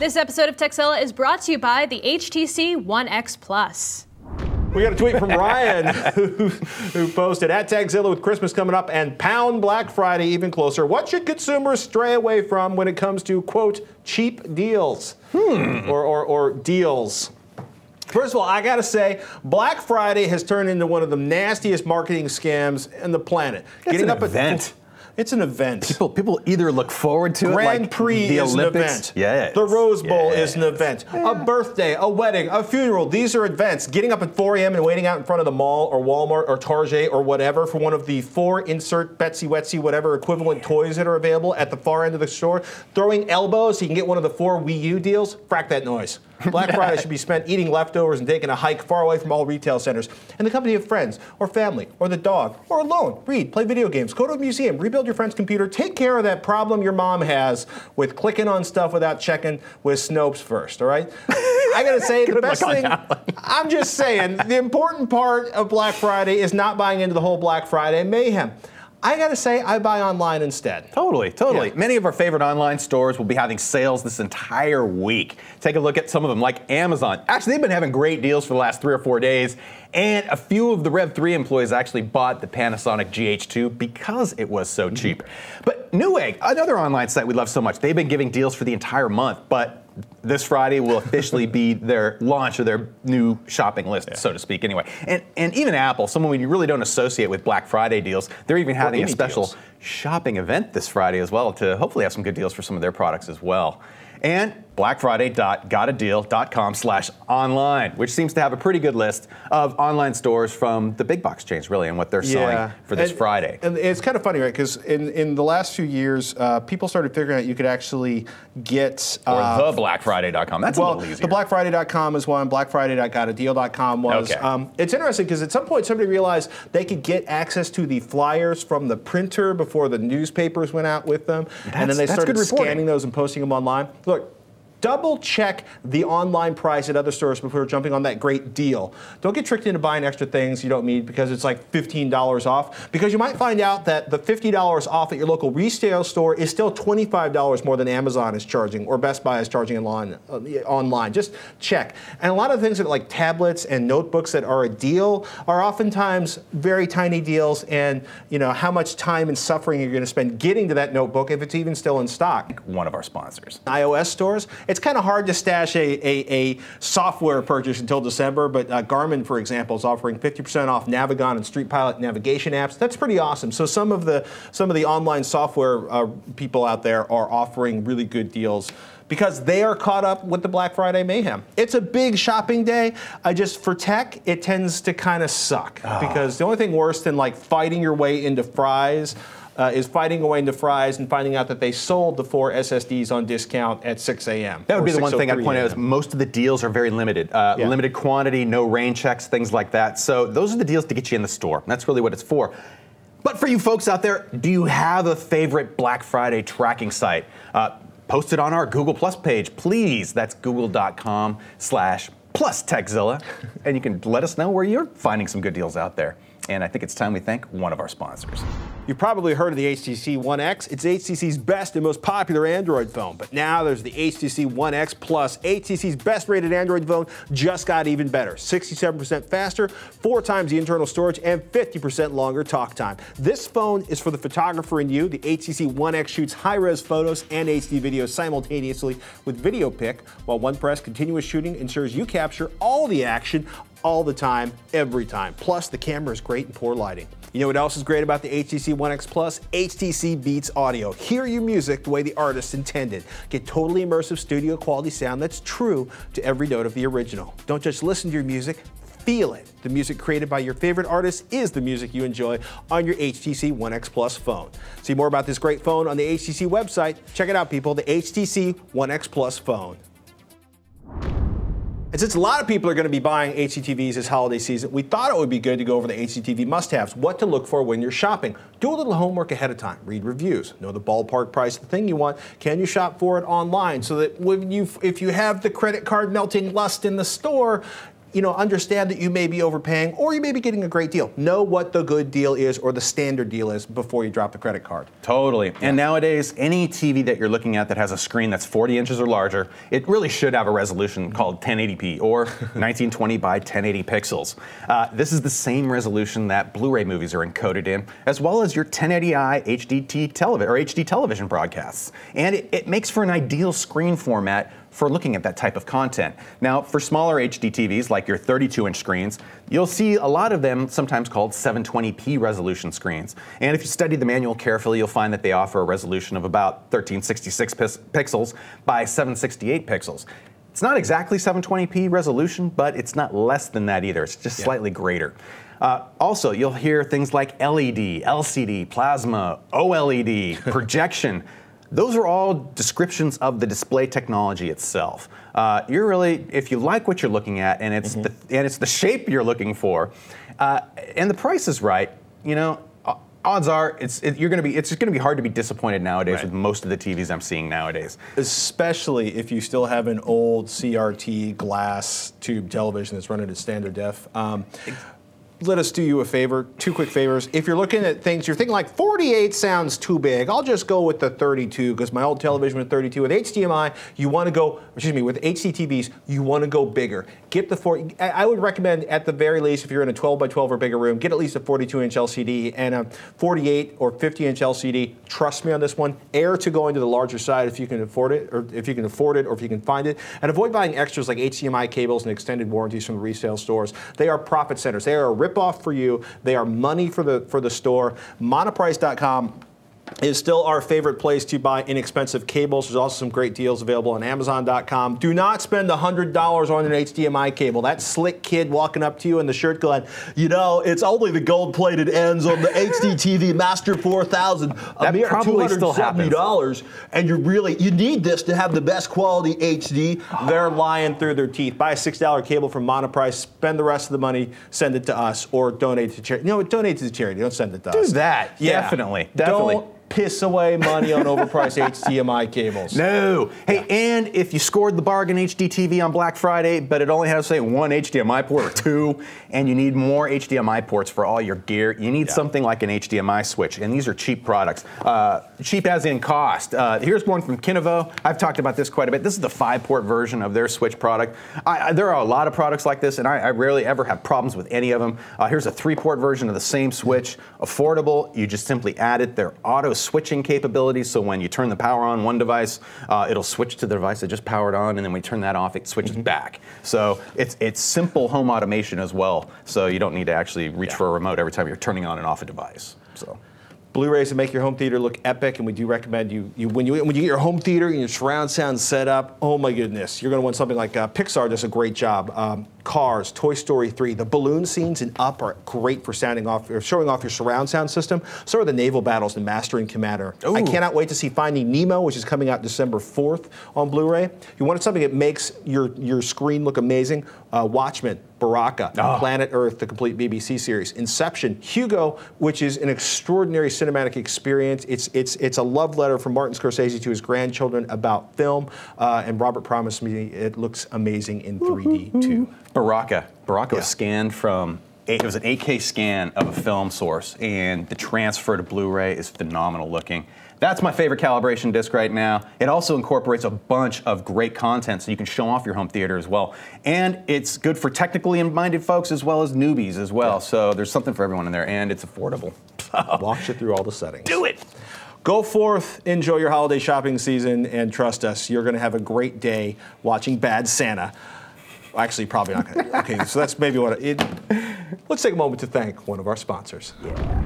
This episode of Tekzilla is brought to you by the HTC One X Plus. We got a tweet from Ryan who posted, at Tekzilla with Christmas coming up and pound Black Friday even closer. What should consumers stray away from when it comes to, quote, cheap deals? Or deals. First of all, I got to say, Black Friday has turned into one of the nastiest marketing scams on the planet. It's an event. It's an event. People either look forward to it, Grand like Prix the is Olympics. An event. The Rose Bowl is an event. Yeah. A birthday, a wedding, a funeral. These are events. Getting up at 4 a.m. and waiting out in front of the mall or Walmart or Target or whatever for one of the 4 insert Betsy Wetsy whatever equivalent toys that are available at the far end of the store. Throwing elbows so you can get one of the 4 Wii U deals. Frack that noise. Black Friday should be spent eating leftovers and taking a hike far away from all retail centers in the company of friends or family or the dog or alone. Read, play video games, go to a museum, rebuild your friend's computer, take care of that problem your mom has with clicking on stuff without checking with Snopes first, all right? I gotta say, the best thing, I'm just saying, the important part of Black Friday is not buying into the whole Black Friday mayhem. I gotta say, I buy online instead. Totally. Yeah. Many of our favorite online stores will be having sales this entire week. Take a look at some of them, like Amazon. Actually, they've been having great deals for the last 3 or 4 days, and a few of the Rev3 employees actually bought the Panasonic GH2 because it was so cheap. But Newegg, another online site we love so much, they've been giving deals for the entire month, but this Friday will officially be their launch of their new shopping list, so to speak, anyway. And even Apple, someone we really don't associate with Black Friday deals, they're even having a special shopping event this Friday as well to hopefully have some good deals for some of their products as well. And blackfriday.gotadeal.com/online, which seems to have a pretty good list of online stores from the big box chains, really, and what they're selling for this Friday. And it's kind of funny, right? Because in the last few years, people started figuring out you could actually get... or the blackfriday.com. That's a little easier. The blackfriday.com is one. blackfriday.gotadeal.com was. Okay. It's interesting because at some point somebody realized they could get access to the flyers from the printer before the newspapers went out with them. And then they started scanning those and posting them online. Look, double check the online price at other stores before jumping on that great deal. Don't get tricked into buying extra things you don't need because it's like $15 off. Because you might find out that the $50 off at your local retail store is still $25 more than Amazon is charging or Best Buy is charging online. Just check. And a lot of things that like tablets and notebooks that are a deal are oftentimes very tiny deals, and you know how much time and suffering you're going to spend getting to that notebook if it's even still in stock. One of our sponsors. iOS stores. It's kind of hard to stash a software purchase until December, but Garmin, for example, is offering 50% off Navigon and Street Pilot navigation apps. That's pretty awesome. So some of the online software people out there are offering really good deals because they are caught up with the Black Friday mayhem. It's a big shopping day. For tech, it tends to kind of suck because the only thing worse than like fighting your way into fries is finding a way into fries and finding out that they sold the 4 SSDs on discount at 6 a.m. That would be the one thing I'd point out is most of the deals are very limited. Limited quantity, no rain checks, things like that. So those are the deals to get you in the store. That's really what it's for. But for you folks out there, do you have a favorite Black Friday tracking site? Post it on our Google Plus page, please. That's google.com/PlusTekzilla. And you can let us know where you're finding some good deals out there. And I think it's time we thank one of our sponsors. You've probably heard of the HTC One X. It's HTC's best and most popular Android phone. But now there's the HTC One X Plus. HTC's best rated Android phone just got even better. 67% faster, 4 times the internal storage, and 50% longer talk time. This phone is for the photographer in you. The HTC One X shoots high-res photos and HD videos simultaneously with Video Pick, while OnePress continuous shooting ensures you capture all the action all the time, every time. Plus, the camera is great in poor lighting. You know what else is great about the HTC One X Plus? HTC Beats Audio. Hear your music the way the artist intended. Get totally immersive studio quality sound that's true to every note of the original. Don't just listen to your music, feel it. The music created by your favorite artist is the music you enjoy on your HTC One X Plus phone. See more about this great phone on the HTC website. Check it out, people, the HTC One X Plus phone. And since a lot of people are going to be buying HDTVs this holiday season, we thought it would be good to go over the HDTV must-haves, what to look for when you're shopping. Do a little homework ahead of time. Read reviews. Know the ballpark price of the thing you want. Can you shop for it online so that if you have the credit card melting lust in the store, understand that you may be overpaying or you may be getting a great deal. Know what the good deal is or the standard deal is before you drop the credit card. Totally. Yeah. And nowadays, any TV that you're looking at that has a screen that's 40 inches or larger, it really should have a resolution called 1080p or 1920 by 1080 pixels. This is the same resolution that Blu-ray movies are encoded in, as well as your 1080i HD television broadcasts. And it makes for an ideal screen format for looking at that type of content. Now, for smaller HDTVs, like your 32-inch screens, you'll see a lot of them sometimes called 720p resolution screens. And if you study the manual carefully, you'll find that they offer a resolution of about 1366 pixels by 768 pixels. It's not exactly 720p resolution, but it's not less than that either. It's just slightly greater. Also, you'll hear things like LED, LCD, plasma, OLED, projection. Those are all descriptions of the display technology itself. You're really, if you like what you're looking at, and it's the shape you're looking for, and the price is right, odds are it's just going to be hard to be disappointed nowadays with most of the TVs I'm seeing nowadays. Especially if you still have an old CRT glass tube television that's running at standard def. Let us do you a favor, 2 quick favors. If you're looking at things, you're thinking like 48 sounds too big, I'll just go with the 32 because my old television was 32. With HDMI, you want to go, with HDTVs, you want to go bigger. Get the 40, I would recommend at the very least, if you're in a 12 by 12 or bigger room, get at least a 42-inch LCD and a 48 or 50-inch LCD. Trust me on this one. Err to going to the larger side if you can afford it, or if you can find it. And avoid buying extras like HDMI cables and extended warranties from the resale stores. They are profit centers. They are a rip-off for you. They are money for the store. Monoprice.com is still our favorite place to buy inexpensive cables. There's also some great deals available on Amazon.com. Do not spend $100 on an HDMI cable. That slick kid walking up to you in the shirt going, it's only the gold-plated ends on the HDTV Master 4000. That probably still happens. $270, and you need this to have the best quality HD. They're lying through their teeth. Buy a $6 cable from Monoprice, spend the rest of the money, send it to us, or donate it to charity. Donate to the charity. Don't send it to us. Do that. Yeah. Definitely. Don't piss away money on overpriced HDMI cables. No. Hey, and if you scored the bargain HDTV on Black Friday, but it only has, say, 1 HDMI port or 2, and you need more HDMI ports for all your gear, you need something like an HDMI switch, and these are cheap products. Cheap as in cost. Here's one from Kinevo. I've talked about this quite a bit. This is the 5-port version of their switch product. There are a lot of products like this, and I rarely ever have problems with any of them. Here's a 3-port version of the same switch. Affordable. You just simply add it. They're auto switching capabilities, so when you turn the power on one device, it'll switch to the device that just powered on, and then when you turn that off, it switches back. So it's simple home automation as well, so you don't need to actually reach for a remote every time you're turning on and off a device. So Blu-rays that make your home theater look epic, and we do recommend when you get your home theater and your surround sound set up, oh my goodness, you're going to want something like Pixar does a great job. Cars, Toy Story 3, the balloon scenes in Up are great for showing off your surround sound system. So are the naval battles in Master and Commander. Ooh. I cannot wait to see Finding Nemo, which is coming out December 4th on Blu-ray. You wanted something that makes your screen look amazing? Watchmen, Baraka, Planet Earth, the complete BBC series, Inception, Hugo, which is an extraordinary cinematic experience. It's a love letter from Martin Scorsese to his grandchildren about film, and Robert promised me it looks amazing in 3D too. Baraka was scanned from, it was an 8K scan of a film source, and the transfer to Blu-ray is phenomenal looking. That's my favorite calibration disc right now. It also incorporates a bunch of great content so you can show off your home theater as well. And it's good for technically minded folks as well as newbies as well. So there's something for everyone in there, and it's affordable. Walks you through all the settings. Do it! Go forth, enjoy your holiday shopping season, and trust us, you're going to have a great day watching Bad Santa. Actually, probably not going to. Okay, so that's maybe what let's take a moment to thank one of our sponsors. Yeah.